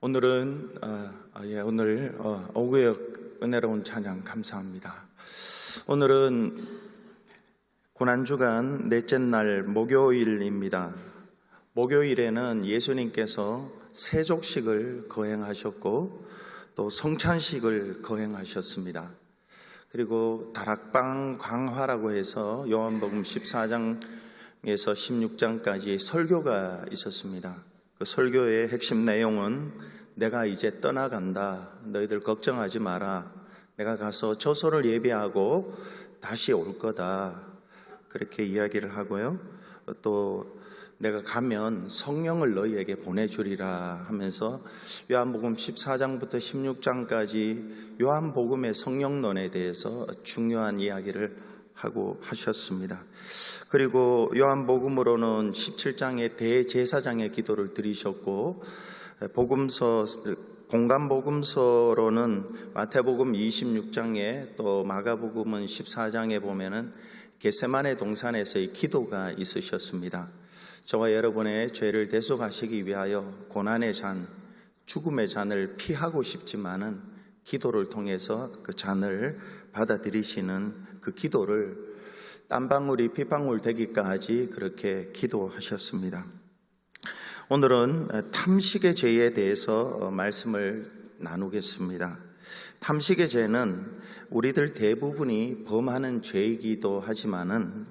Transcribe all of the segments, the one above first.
오늘은 오늘 오구역 은혜로운 찬양 감사합니다. 오늘은 고난주간 넷째 날 목요일입니다. 목요일에는 예수님께서 세족식을 거행하셨고 또 성찬식을 거행하셨습니다. 그리고 다락방 광화라고 해서 요한복음 14장에서 16장까지 설교가 있었습니다. 그 설교의 핵심 내용은 내가 이제 떠나간다. 너희들 걱정하지 마라. 내가 가서 처소를 예비하고 다시 올 거다. 그렇게 이야기를 하고요. 또 내가 가면 성령을 너희에게 보내주리라 하면서 요한복음 14장부터 16장까지 요한복음의 성령론에 대해서 중요한 이야기를 하고 하셨습니다. 그리고 요한복음으로는 17장의 대제사장의 기도를 드리셨고, 공간복음서로는 마태복음 26장에 또 마가복음은 14장에 보면은 겟세마네 동산에서의 기도가 있으셨습니다. 저와 여러분의 죄를 대속하시기 위하여 고난의 잔, 죽음의 잔을 피하고 싶지만은 기도를 통해서 그 잔을 받아들이시는 그 기도를 땀방울이 핏방울 되기까지 그렇게 기도하셨습니다. 오늘은 탐식의 죄에 대해서 말씀을 나누겠습니다. 탐식의 죄는 우리들 대부분이 범하는 죄이기도 하지만은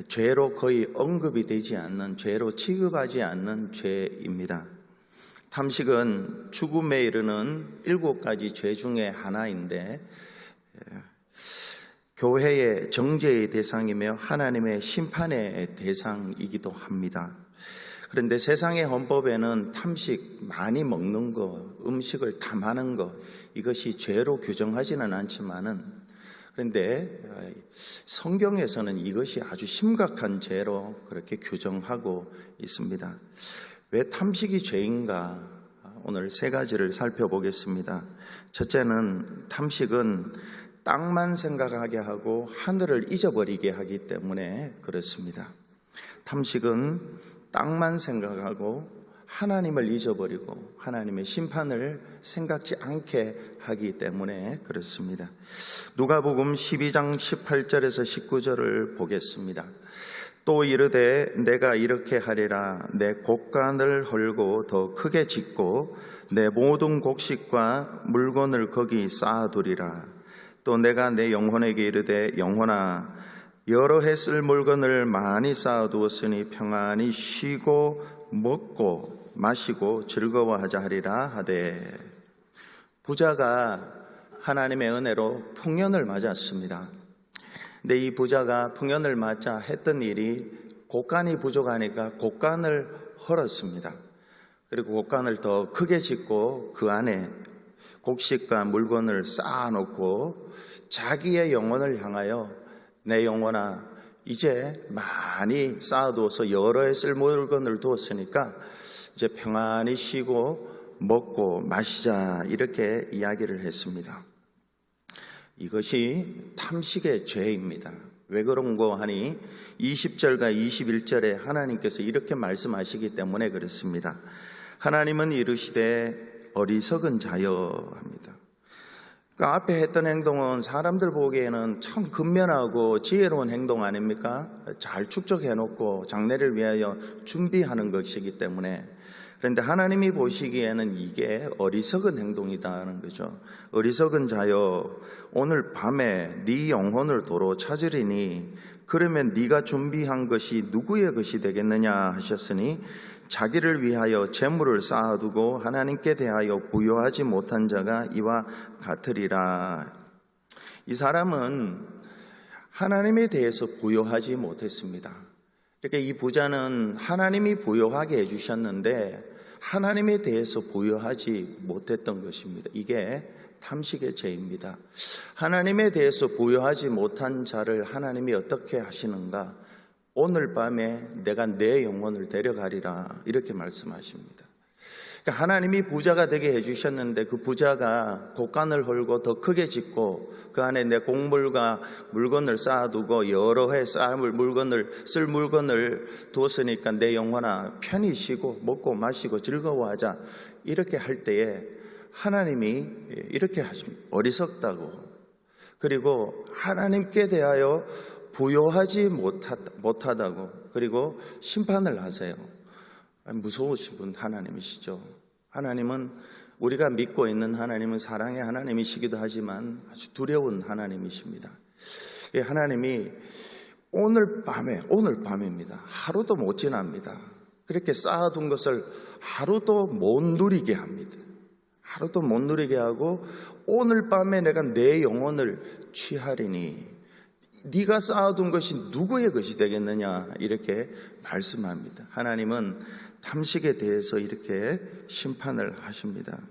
죄로 거의 언급이 되지 않는, 죄로 취급하지 않는 죄입니다. 탐식은 죽음에 이르는 7가지 죄 중에 하나인데 교회의 정죄의 대상이며 하나님의 심판의 대상이기도 합니다. 그런데 세상의 헌법에는 탐식, 많이 먹는 거, 음식을 탐하는 거, 이것이 죄로 규정하지는 않지만은, 그런데 성경에서는 이것이 아주 심각한 죄로 그렇게 규정하고 있습니다. 왜 탐식이 죄인가? 오늘 3가지를 살펴보겠습니다. 첫째는 탐식은 땅만 생각하게 하고 하늘을 잊어버리게 하기 때문에 그렇습니다. 탐식은 땅만 생각하고 하나님을 잊어버리고 하나님의 심판을 생각지 않게 하기 때문에 그렇습니다. 누가복음 12장 18절에서 19절을 보겠습니다. 또 이르되 내가 이렇게 하리라. 내 곡간을 헐고 더 크게 짓고 내 모든 곡식과 물건을 거기 쌓아두리라. 또 내가 내 영혼에게 이르되 영혼아 여러 해 쓸 물건을 많이 쌓아두었으니 평안히 쉬고 먹고 마시고 즐거워하자 하리라 하되, 부자가 하나님의 은혜로 풍년을 맞았습니다. 근데 이 부자가 풍년을 맞자 했던 일이 곡간이 부족하니까 곡간을 헐었습니다. 그리고 곡간을 더 크게 짓고 그 안에 곡식과 물건을 쌓아놓고 자기의 영혼을 향하여 내 영혼아 이제 많이 쌓아두어서 여러 해 쓸 물건을 두었으니까 이제 평안히 쉬고 먹고 마시자, 이렇게 이야기를 했습니다. 이것이 탐식의 죄입니다. 왜 그런가 하니 20절과 21절에 하나님께서 이렇게 말씀하시기 때문에 그렇습니다. 하나님은 이르시되 어리석은 자여 합니다. 그러니까 앞에 했던 행동은 사람들 보기에는 참 근면하고 지혜로운 행동 아닙니까? 잘 축적해놓고 장래를 위하여 준비하는 것이기 때문에. 그런데 하나님이 보시기에는 이게 어리석은 행동이다는 거죠. 어리석은 자여 오늘 밤에 네 영혼을 도로 찾으리니 그러면 네가 준비한 것이 누구의 것이 되겠느냐 하셨으니 자기를 위하여 재물을 쌓아두고 하나님께 대하여 부요하지 못한 자가 이와 같으리라. 이 사람은 하나님에 대해서 부요하지 못했습니다. 그러니까 이 부자는 하나님이 부요하게 해주셨는데 하나님에 대해서 부요하지 못했던 것입니다. 이게 탐식의 죄입니다. 하나님에 대해서 부요하지 못한 자를 하나님이 어떻게 하시는가? 오늘 밤에 내가 내 영혼을 데려가리라, 이렇게 말씀하십니다. 그러니까 하나님이 부자가 되게 해주셨는데 그 부자가 곳간을 헐고 더 크게 짓고 그 안에 내 곡물과 물건을 쌓아두고 여러 해 쓸 물건을 두었으니까 내 영혼아 편히 쉬고 먹고 마시고 즐거워하자, 이렇게 할 때에 하나님이 이렇게 하십니다. 어리석다고. 그리고 하나님께 대하여 부요하지 못하다고. 그리고 심판을 하세요. 무서우신 분 하나님이시죠. 하나님은, 우리가 믿고 있는 하나님은 사랑의 하나님이시기도 하지만 아주 두려운 하나님이십니다. 하나님이 오늘 밤입니다. 하루도 못 지납니다. 그렇게 쌓아둔 것을 하루도 못 누리게 합니다. 하루도 못 누리게 하고 오늘 밤에 내가 내 영혼을 취하리니 네가 쌓아둔 것이 누구의 것이 되겠느냐, 이렇게 말씀합니다. 하나님은 탐식에 대해서 이렇게 심판을 하십니다.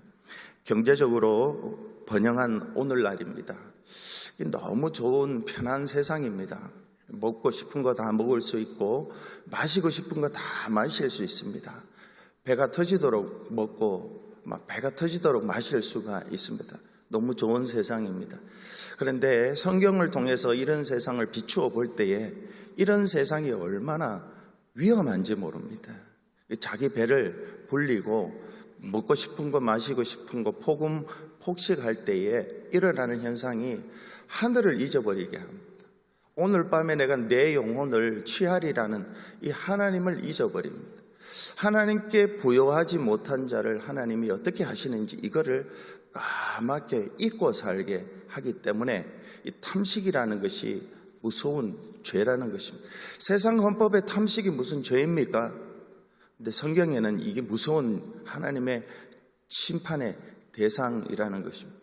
경제적으로 번영한 오늘날입니다. 너무 좋은 편한 세상입니다. 먹고 싶은 거 다 먹을 수 있고 마시고 싶은 거 다 마실 수 있습니다. 배가 터지도록 먹고 배가 터지도록 마실 수가 있습니다. 너무 좋은 세상입니다. 그런데 성경을 통해서 이런 세상을 비추어 볼 때에 이런 세상이 얼마나 위험한지 모릅니다. 자기 배를 불리고 먹고 싶은 거 마시고 싶은 거 폭식할 때에 일어나는 현상이 하늘을 잊어버리게 합니다. 오늘 밤에 내가 내 영혼을 취하리라는 이 하나님을 잊어버립니다. 하나님께 부요하지 못한 자를 하나님이 어떻게 하시는지 이거를 까맣게 잊고 살게 하기 때문에 이 탐식이라는 것이 무서운 죄라는 것입니다. 세상 헌법에 탐식이 무슨 죄입니까? 근데 성경에는 이게 무서운 하나님의 심판의 대상이라는 것입니다.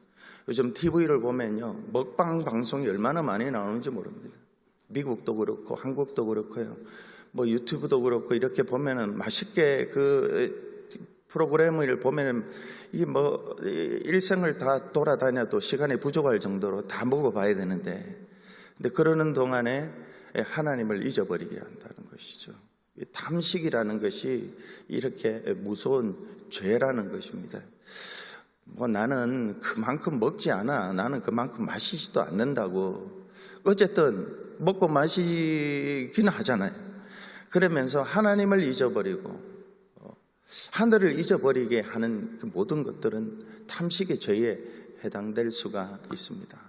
요즘 TV를 보면요, 먹방 방송이 얼마나 많이 나오는지 모릅니다. 미국도 그렇고 한국도 그렇고요. 유튜브도 그렇고 이렇게 보면은 맛있게 그 프로그램을 보면은 이게 일생을 다 돌아다녀도 시간이 부족할 정도로 다 먹어봐야 되는데, 근데 그러는 동안에 하나님을 잊어버리게 한다는 것이죠. 탐식이라는 것이 이렇게 무서운 죄라는 것입니다. 나는 그만큼 먹지 않아. 나는 그만큼 마시지도 않는다고. 어쨌든 먹고 마시긴 하잖아요. 그러면서 하나님을 잊어버리고 하늘을 잊어버리게 하는 그 모든 것들은 탐식의 죄에 해당될 수가 있습니다.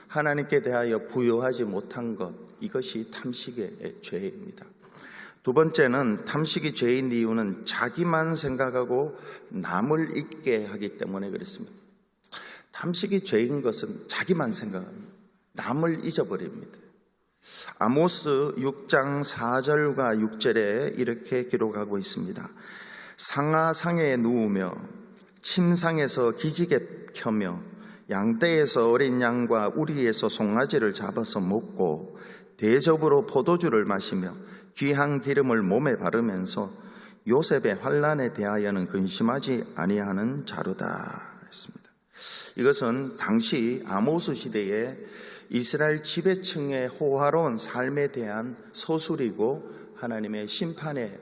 하나님께 대하여 부요하지 못한 것, 이것이 탐식의 죄입니다. 두 번째는 탐식이 죄인 이유는 자기만 생각하고 남을 잊게 하기 때문에 그렇습니다. 탐식이 죄인 것은 자기만 생각합니다. 남을 잊어버립니다. 아모스 6장 4절과 6절에 이렇게 기록하고 있습니다. 상하상에 누우며 침상에서 기지개 켜며 양떼에서 어린 양과 우리에서 송아지를 잡아서 먹고 대접으로 포도주를 마시며 귀한 기름을 몸에 바르면서 요셉의 환난에 대하여는 근심하지 아니하는 자로다 했습니다. 이것은 당시 아모스 시대에 이스라엘 지배층의 호화로운 삶에 대한 서술이고 하나님의 심판을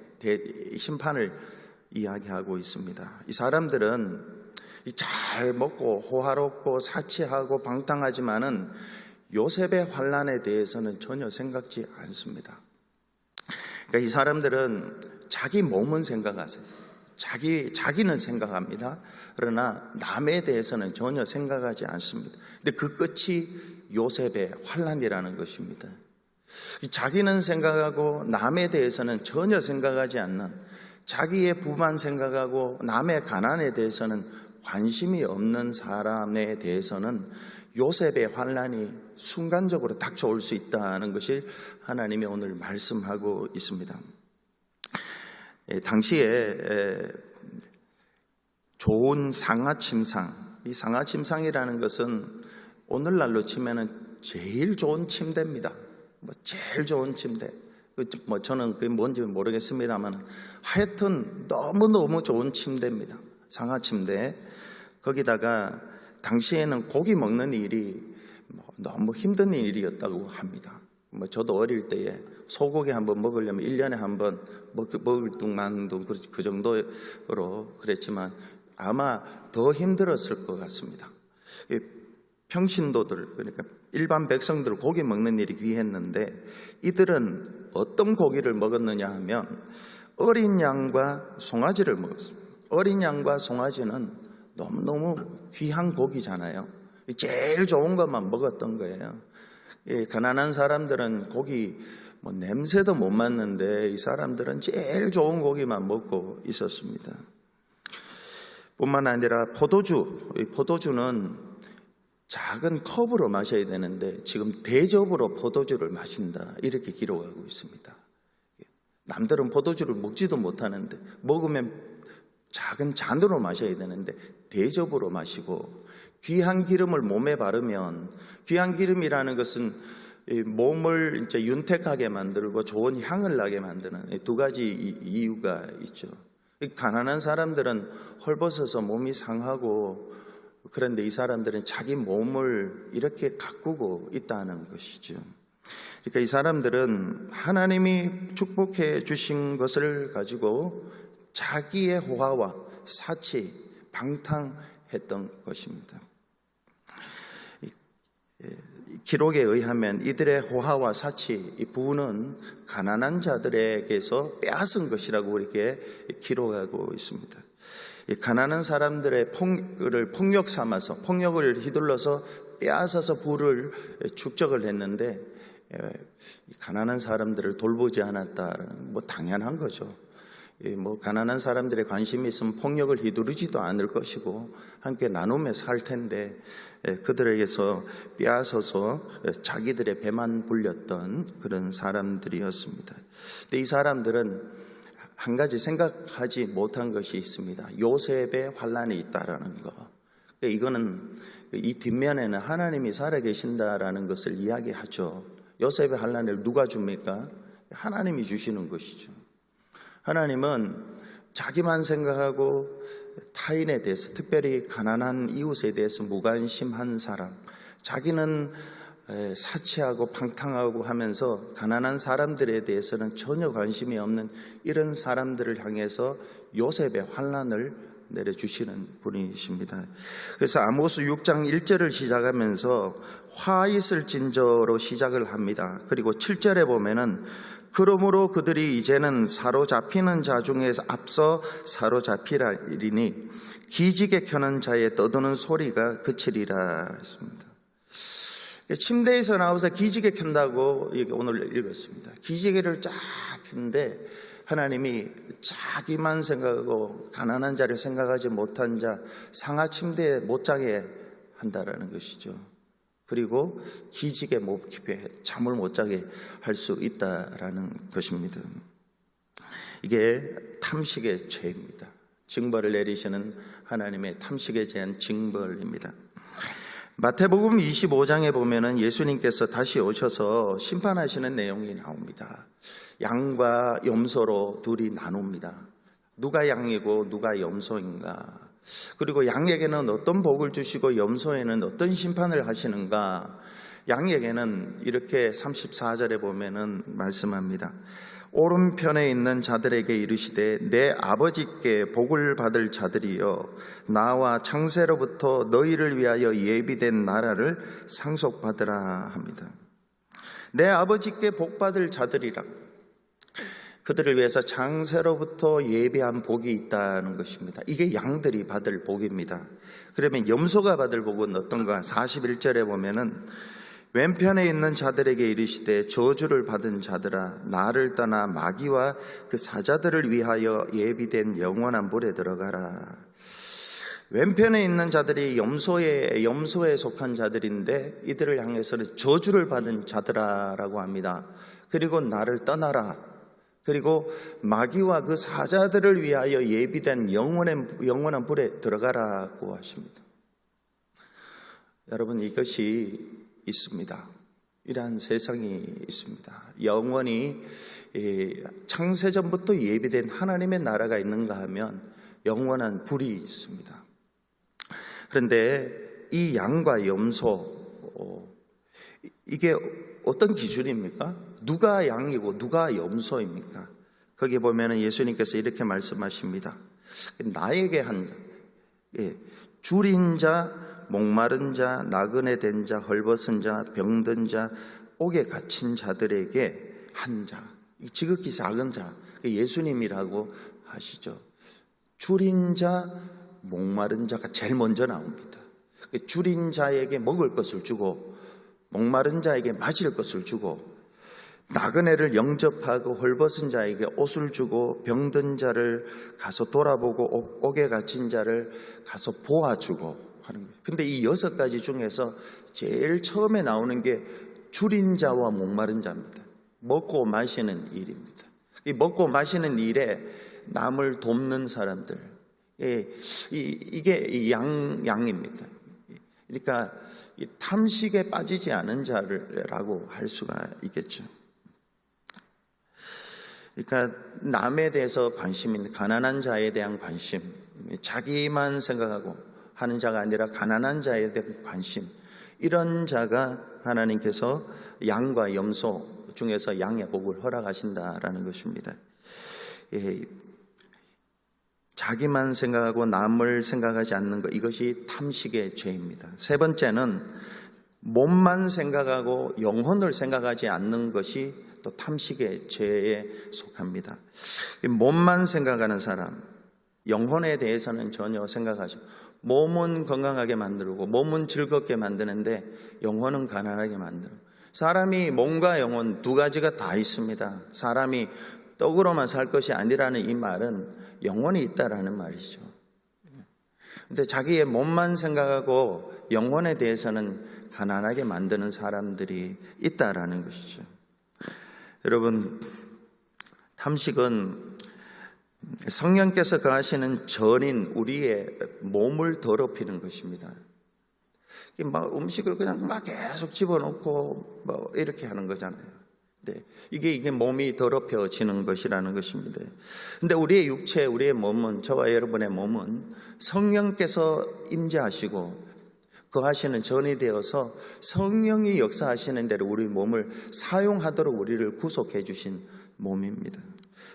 이야기하고 있습니다. 이 사람들은 잘 먹고 호화롭고 사치하고 방탕하지만은 요셉의 환난에 대해서는 전혀 생각지 않습니다. 그러니까 이 사람들은 자기 몸은 생각하세요. 자기는 생각합니다. 그러나 남에 대해서는 전혀 생각하지 않습니다. 근데 그 끝이 요셉의 환난이라는 것입니다. 자기는 생각하고 남에 대해서는 전혀 생각하지 않는, 자기의 부만 생각하고 남의 가난에 대해서는 관심이 없는 사람에 대해서는 요셉의 환난이 순간적으로 닥쳐올 수 있다는 것이 하나님이 오늘 말씀하고 있습니다. 당시에 좋은 상하침상, 이 상하침상이라는 것은 오늘날로 치면은 제일 좋은 침대입니다. 제일 좋은 침대. 저는 그게 뭔지 모르겠습니다만 하여튼 너무너무 좋은 침대입니다. 상하침대. 거기다가 당시에는 고기 먹는 일이 너무 힘든 일이었다고 합니다. 저도 어릴 때에 소고기 한번 먹으려면 1년에 한번 먹을 둥만둥 그 정도로 그랬지만 아마 더 힘들었을 것 같습니다. 평신도들, 그러니까 일반 백성들 고기 먹는 일이 귀했는데 이들은 어떤 고기를 먹었느냐 하면 어린 양과 송아지를 먹었습니다. 어린 양과 송아지는 너무너무 귀한 고기잖아요. 제일 좋은 것만 먹었던 거예요. 가난한 사람들은 고기 냄새도 못 맡는데 이 사람들은 제일 좋은 고기만 먹고 있었습니다. 뿐만 아니라 포도주는 작은 컵으로 마셔야 되는데 지금 대접으로 포도주를 마신다 이렇게 기록하고 있습니다. 남들은 포도주를 먹지도 못하는데 먹으면 작은 잔으로 마셔야 되는데 대접으로 마시고, 귀한 기름을 몸에 바르면, 귀한 기름이라는 것은 몸을 이제 윤택하게 만들고 좋은 향을 나게 만드는 두 가지 이유가 있죠. 가난한 사람들은 헐벗어서 몸이 상하고, 그런데 이 사람들은 자기 몸을 이렇게 가꾸고 있다는 것이죠. 그러니까 이 사람들은 하나님이 축복해 주신 것을 가지고 자기의 호화와 사치, 방탕했던 것입니다. 기록에 의하면 이들의 호화와 사치, 이 부는 가난한 자들에게서 빼앗은 것이라고 이렇게 기록하고 있습니다. 가난한 사람들의 폭력 삼아서, 폭력을 휘둘러서 빼앗아서 부를 축적을 했는데 가난한 사람들을 돌보지 않았다는 당연한 거죠. 가난한 사람들의 관심이 있으면 폭력을 휘두르지도 않을 것이고 함께 나누며 살 텐데 그들에게서 빼앗아서 자기들의 배만 불렸던 그런 사람들이었습니다. 근데 이 사람들은 한 가지 생각하지 못한 것이 있습니다. 요셉의 환난이 있다라는 거. 이거는 이 뒷면에는 하나님이 살아계신다라는 것을 이야기하죠. 요셉의 환난을 누가 줍니까? 하나님이 주시는 것이죠. 하나님은 자기만 생각하고 타인에 대해서, 특별히 가난한 이웃에 대해서 무관심한 사람, 자기는 사치하고 방탕하고 하면서 가난한 사람들에 대해서는 전혀 관심이 없는 이런 사람들을 향해서 요셉의 환난을 내려주시는 분이십니다. 그래서 아모스 6장 1절을 시작하면서 화 있을진저로 시작을 합니다. 그리고 7절에 보면은 그러므로 그들이 이제는 사로잡히는 자 중에서 앞서 사로잡히리니 기지개 켜는 자의 떠드는 소리가 그치리라 했습니다. 침대에서 나와서 기지개 켠다고 오늘 읽었습니다. 기지개를 쫙 켰는데 하나님이 자기만 생각하고 가난한 자를 생각하지 못한 자 상하 침대에 못 자게 한다라는 것이죠. 그리고 기지개 못 켜게, 잠을 못 자게 할 수 있다라는 것입니다. 이게 탐식의 죄입니다. 징벌을 내리시는 하나님의 탐식에 대한 징벌입니다. 마태복음 25장에 보면은 예수님께서 다시 오셔서 심판하시는 내용이 나옵니다. 양과 염소로 둘이 나눕니다. 누가 양이고 누가 염소인가? 그리고 양에게는 어떤 복을 주시고 염소에는 어떤 심판을 하시는가? 양에게는 이렇게 34절에 보면은 말씀합니다. 오른편에 있는 자들에게 이르시되 내 아버지께 복을 받을 자들이여 나와 창세로부터 너희를 위하여 예비된 나라를 상속받으라 합니다. 내 아버지께 복 받을 자들이라, 그들을 위해서 창세로부터 예비한 복이 있다는 것입니다. 이게 양들이 받을 복입니다. 그러면 염소가 받을 복은 어떤가? 41절에 보면은 왼편에 있는 자들에게 이르시되 저주를 받은 자들아 나를 떠나 마귀와 그 사자들을 위하여 예비된 영원한 불에 들어가라. 왼편에 있는 자들이 염소에 속한 자들인데 이들을 향해서는 저주를 받은 자들아라고 합니다. 그리고 나를 떠나라. 그리고 마귀와 그 사자들을 위하여 예비된 영원한 불에 들어가라고 하십니다. 여러분, 이것이 있습니다. 이러한 세상이 있습니다. 영원히 창세전부터 예비된 하나님의 나라가 있는가 하면 영원한 불이 있습니다. 그런데 이 양과 염소, 이게 어떤 기준입니까? 누가 양이고 누가 염소입니까? 거기 보면은 예수님께서 이렇게 말씀하십니다. 나에게 한 자, 줄인 자, 목마른 자, 나그네 된 자, 헐벗은 자, 병든 자, 옥에 갇힌 자들에게 한 자, 지극히 작은 자, 예수님이라고 하시죠. 줄인 자, 목마른 자가 제일 먼저 나옵니다. 줄인 자에게 먹을 것을 주고 목마른 자에게 마실 것을 주고 나그네를 영접하고 헐벗은 자에게 옷을 주고 병든 자를 가서 돌아보고 옥에 갇힌 자를 가서 보아주고 하는 거예요. 근데 이 6가지 중에서 제일 처음에 나오는 게 줄인 자와 목마른 자입니다. 먹고 마시는 일입니다. 이 먹고 마시는 일에 남을 돕는 사람들, 이게 양입니다. 그러니까 탐식에 빠지지 않은 자라고 할 수가 있겠죠. 그러니까 남에 대해서 관심 있는 가난한 자에 대한 관심, 자기만 생각하고 하는 자가 아니라 가난한 자에 대한 관심, 이런 자가 하나님께서 양과 염소 중에서 양의 복을 허락하신다라는 것입니다. 자기만 생각하고 남을 생각하지 않는 것, 이것이 탐식의 죄입니다. 세 번째는 몸만 생각하고 영혼을 생각하지 않는 것이 또 탐식의 죄에 속합니다. 몸만 생각하는 사람, 영혼에 대해서는 전혀 생각하지 않고, 몸은 건강하게 만들고 몸은 즐겁게 만드는데 영혼은 가난하게 만들고, 사람이 몸과 영혼 두 가지가 다 있습니다. 사람이 떡으로만 살 것이 아니라는 이 말은 영혼이 있다라는 말이죠. 근데 자기의 몸만 생각하고 영혼에 대해서는 가난하게 만드는 사람들이 있다라는 것이죠. 여러분, 탐식은 성령께서 거하시는 전인 우리의 몸을 더럽히는 것입니다. 막 음식을 그냥 막 계속 집어넣고 뭐 이렇게 하는 거잖아요. 네, 이게 몸이 더럽혀지는 것이라는 것입니다. 근데 우리의 육체, 우리의 몸은, 저와 여러분의 몸은 성령께서 임재하시고 거하시는 전이 되어서 성령이 역사하시는 대로 우리 몸을 사용하도록 우리를 구속해 주신 몸입니다.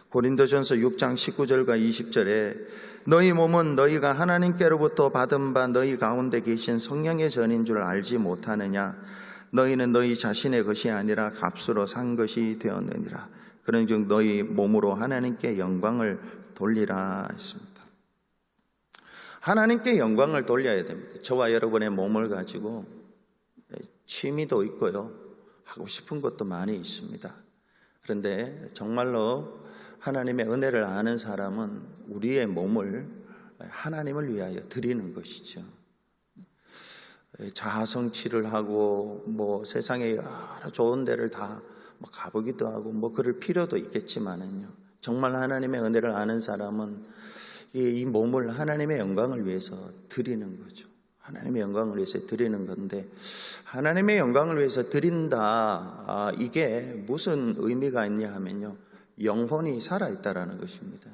고린도전서 6장 19절과 20절에 너희 몸은 너희가 하나님께로부터 받은 바 너희 가운데 계신 성령의 전인 줄 알지 못하느냐. 너희는 너희 자신의 것이 아니라 값으로 산 것이 되었느니라. 그런즉 너희 몸으로 하나님께 영광을 돌리라 했습니다. 하나님께 영광을 돌려야 됩니다. 저와 여러분의 몸을 가지고 취미도 있고요, 하고 싶은 것도 많이 있습니다. 그런데 정말로 하나님의 은혜를 아는 사람은 우리의 몸을 하나님을 위하여 드리는 것이죠. 자아성취를 하고 뭐 세상에 여러 좋은 데를 다 가보기도 하고 뭐 그럴 필요도 있겠지만은요, 정말 하나님의 은혜를 아는 사람은 이 몸을 하나님의 영광을 위해서 드리는 거죠. 하나님의 영광을 위해서 드리는 건데, 하나님의 영광을 위해서 드린다, 이게 무슨 의미가 있냐 하면요, 영혼이 살아있다라는 것입니다.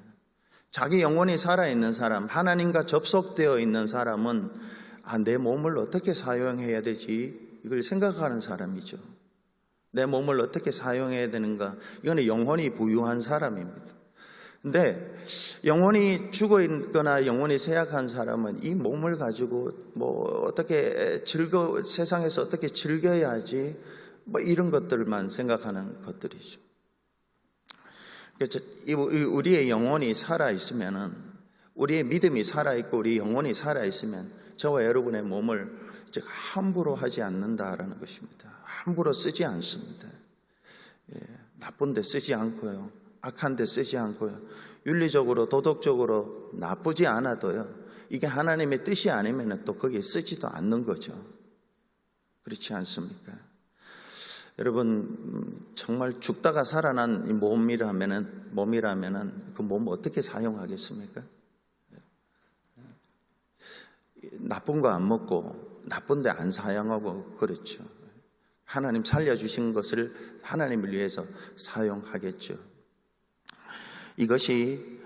자기 영혼이 살아있는 사람, 하나님과 접속되어 있는 사람은 내 몸을 어떻게 사용해야 되지? 이걸 생각하는 사람이죠. 내 몸을 어떻게 사용해야 되는가? 이거는 영혼이 부유한 사람입니다. 근데 영혼이 죽어 있거나 영혼이 쇠약한 사람은 이 몸을 가지고 뭐 어떻게 세상에서 어떻게 즐겨야지, 뭐 이런 것들만 생각하는 것들이죠. 그래서 우리의 영혼이 살아있으면은, 우리의 믿음이 살아있고 우리 영혼이 살아있으면 저와 여러분의 몸을 즉 함부로 하지 않는다라는 것입니다. 함부로 쓰지 않습니다. 나쁜 데 쓰지 않고요, 악한 데 쓰지 않고요, 윤리적으로 도덕적으로 나쁘지 않아도요, 이게 하나님의 뜻이 아니면 또 거기에 쓰지도 않는 거죠. 그렇지 않습니까? 여러분, 정말 죽다가 살아난 이 몸이라면은 그 몸 어떻게 사용하겠습니까? 나쁜 거 안 먹고 나쁜 데 안 사용하고 그렇죠. 하나님 살려주신 것을 하나님을 위해서 사용하겠죠. 이것이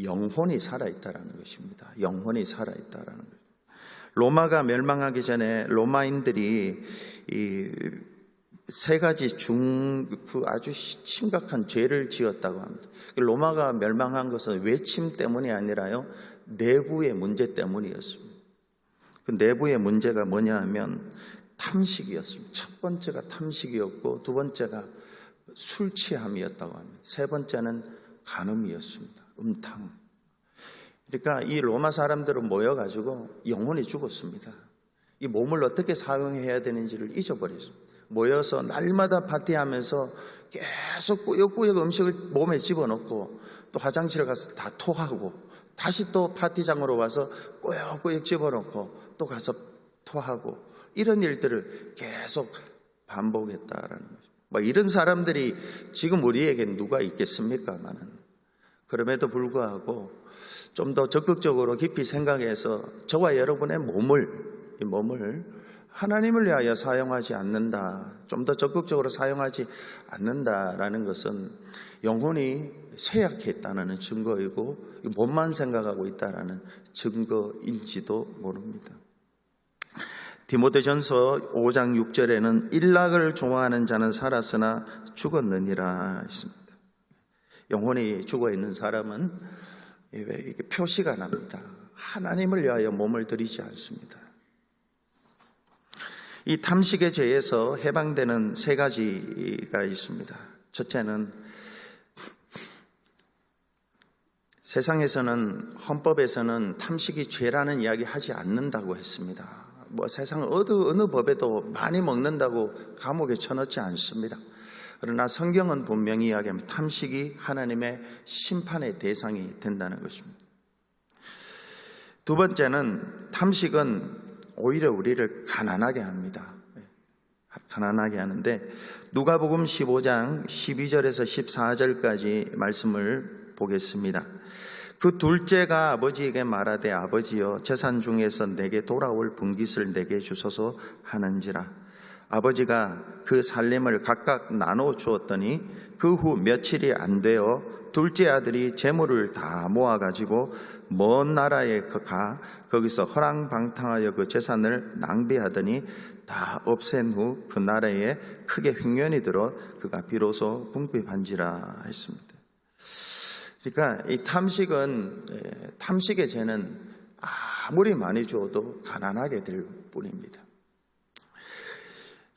영혼이 살아있다라는 것입니다. 영혼이 살아있다라는 것. 로마가 멸망하기 전에 로마인들이 세 가지 아주 심각한 죄를 지었다고 합니다. 로마가 멸망한 것은 외침 때문이 아니라요, 내부의 문제 때문이었습니다. 그 내부의 문제가 뭐냐 하면 탐식이었습니다. 첫 번째가 탐식이었고, 두 번째가 술 취함이었다고 합니다. 세 번째는 간음이었습니다. 음탕. 그러니까 이 로마 사람들은 모여가지고 영혼이 죽었습니다. 이 몸을 어떻게 사용해야 되는지를 잊어버렸습니다. 모여서 날마다 파티하면서 계속 꾸역꾸역 음식을 몸에 집어넣고, 또 화장실에 가서 다 토하고, 다시 또 파티장으로 와서 꾸역꾸역 집어넣고 또 가서 토하고, 이런 일들을 계속 반복했다라는 거죠. 뭐 이런 사람들이 지금 우리에겐 누가 있겠습니까만은, 그럼에도 불구하고 좀 더 적극적으로 깊이 생각해서 저와 여러분의 이 몸을 하나님을 위하여 사용하지 않는다, 좀 더 적극적으로 사용하지 않는다라는 것은 영혼이 쇠약했다는 증거이고, 몸만 생각하고 있다라는 증거인지도 모릅니다. 디모데전서 5장 6절에는 일락을 좋아하는 자는 살았으나 죽었느니라 했습니다. 영혼이 죽어있는 사람은 표시가 납니다. 하나님을 위하여 몸을 들이지 않습니다. 이 탐식의 죄에서 해방되는 세 가지가 있습니다. 첫째는, 세상에서는, 헌법에서는 탐식이 죄라는 이야기 하지 않는다고 했습니다. 뭐 세상 어느 법에도 많이 먹는다고 감옥에 쳐넣지 않습니다. 그러나 성경은 분명히 이야기합니다. 탐식이 하나님의 심판의 대상이 된다는 것입니다. 두 번째는, 탐식은 오히려 우리를 가난하게 합니다. 가난하게 하는데, 누가복음 15장 12절에서 14절까지 말씀을 보겠습니다. 그 둘째가 아버지에게 말하되, 아버지여, 재산 중에서 내게 돌아올 분깃을 내게 주소서 하는지라. 아버지가 그 살림을 각각 나눠 주었더니 그 후 며칠이 안 되어 둘째 아들이 재물을 다 모아가지고 먼 나라에 가 거기서 허랑방탕하여 그 재산을 낭비하더니 다 없앤 후 그 나라에 크게 흉년이 들어 그가 비로소 궁핍한지라 했습니다. 그러니까 이 탐식의 죄는 아무리 많이 주어도 가난하게 될 뿐입니다.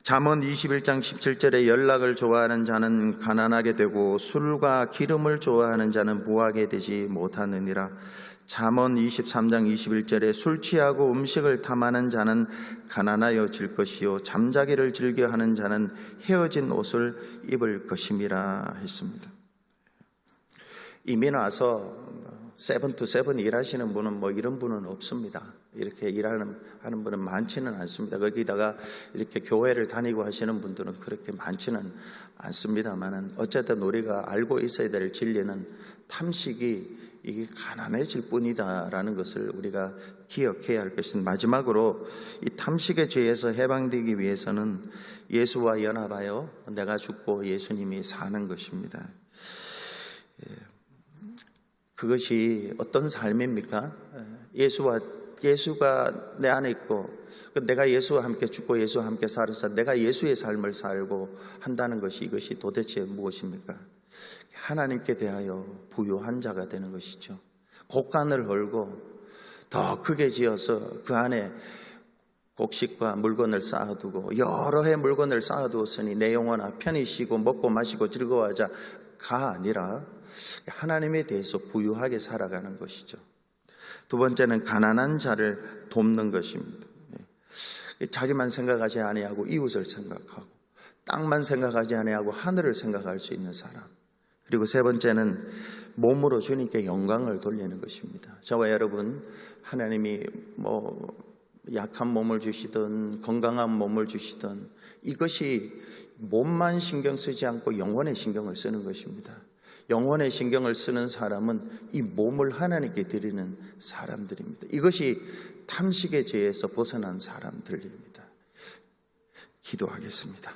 잠언 21장 17절에 연락을 좋아하는 자는 가난하게 되고 술과 기름을 좋아하는 자는 부하게 되지 못하느니라. 잠언 23장 21절에 술 취하고 음식을 탐하는 자는 가난하여질 것이요 잠자기를 즐겨하는 자는 헤어진 옷을 입을 것임이라 했습니다. 이민 와서 7-to-7 일하시는 분은 뭐 이런 분은 없습니다. 이렇게 하는 분은 많지는 않습니다. 거기다가 이렇게 교회를 다니고 하시는 분들은 그렇게 많지는 않습니다만은, 어쨌든 우리가 알고 있어야 될 진리는 탐식이 이게 가난해질 뿐이다라는 것을 우리가 기억해야 할 것입니다. 마지막으로 이 탐식의 죄에서 해방되기 위해서는 예수와 연합하여 내가 죽고 예수님이 사는 것입니다. 그것이 어떤 삶입니까? 예수가 내 안에 있고, 내가 예수와 함께 죽고 예수와 함께 살아서 내가 예수의 삶을 살고 한다는 것이, 이것이 도대체 무엇입니까? 하나님께 대하여 부유한 자가 되는 것이죠. 곡간을 헐고 더 크게 지어서 그 안에 곡식과 물건을 쌓아두고, 여러 해 물건을 쌓아두었으니 내 영혼아 편히 쉬고 먹고 마시고 즐거워하자가 아니라 하나님에 대해서 부유하게 살아가는 것이죠. 두 번째는 가난한 자를 돕는 것입니다. 자기만 생각하지 아니하고 이웃을 생각하고, 땅만 생각하지 아니하고 하늘을 생각할 수 있는 사람. 그리고 세 번째는 몸으로 주님께 영광을 돌리는 것입니다. 저와 여러분, 하나님이 약한 몸을 주시든 건강한 몸을 주시든, 이것이 몸만 신경 쓰지 않고 영혼에 신경을 쓰는 것입니다. 영혼에 신경을 쓰는 사람은 이 몸을 하나님께 드리는 사람들입니다. 이것이 탐식의 죄에서 벗어난 사람들입니다. 기도하겠습니다.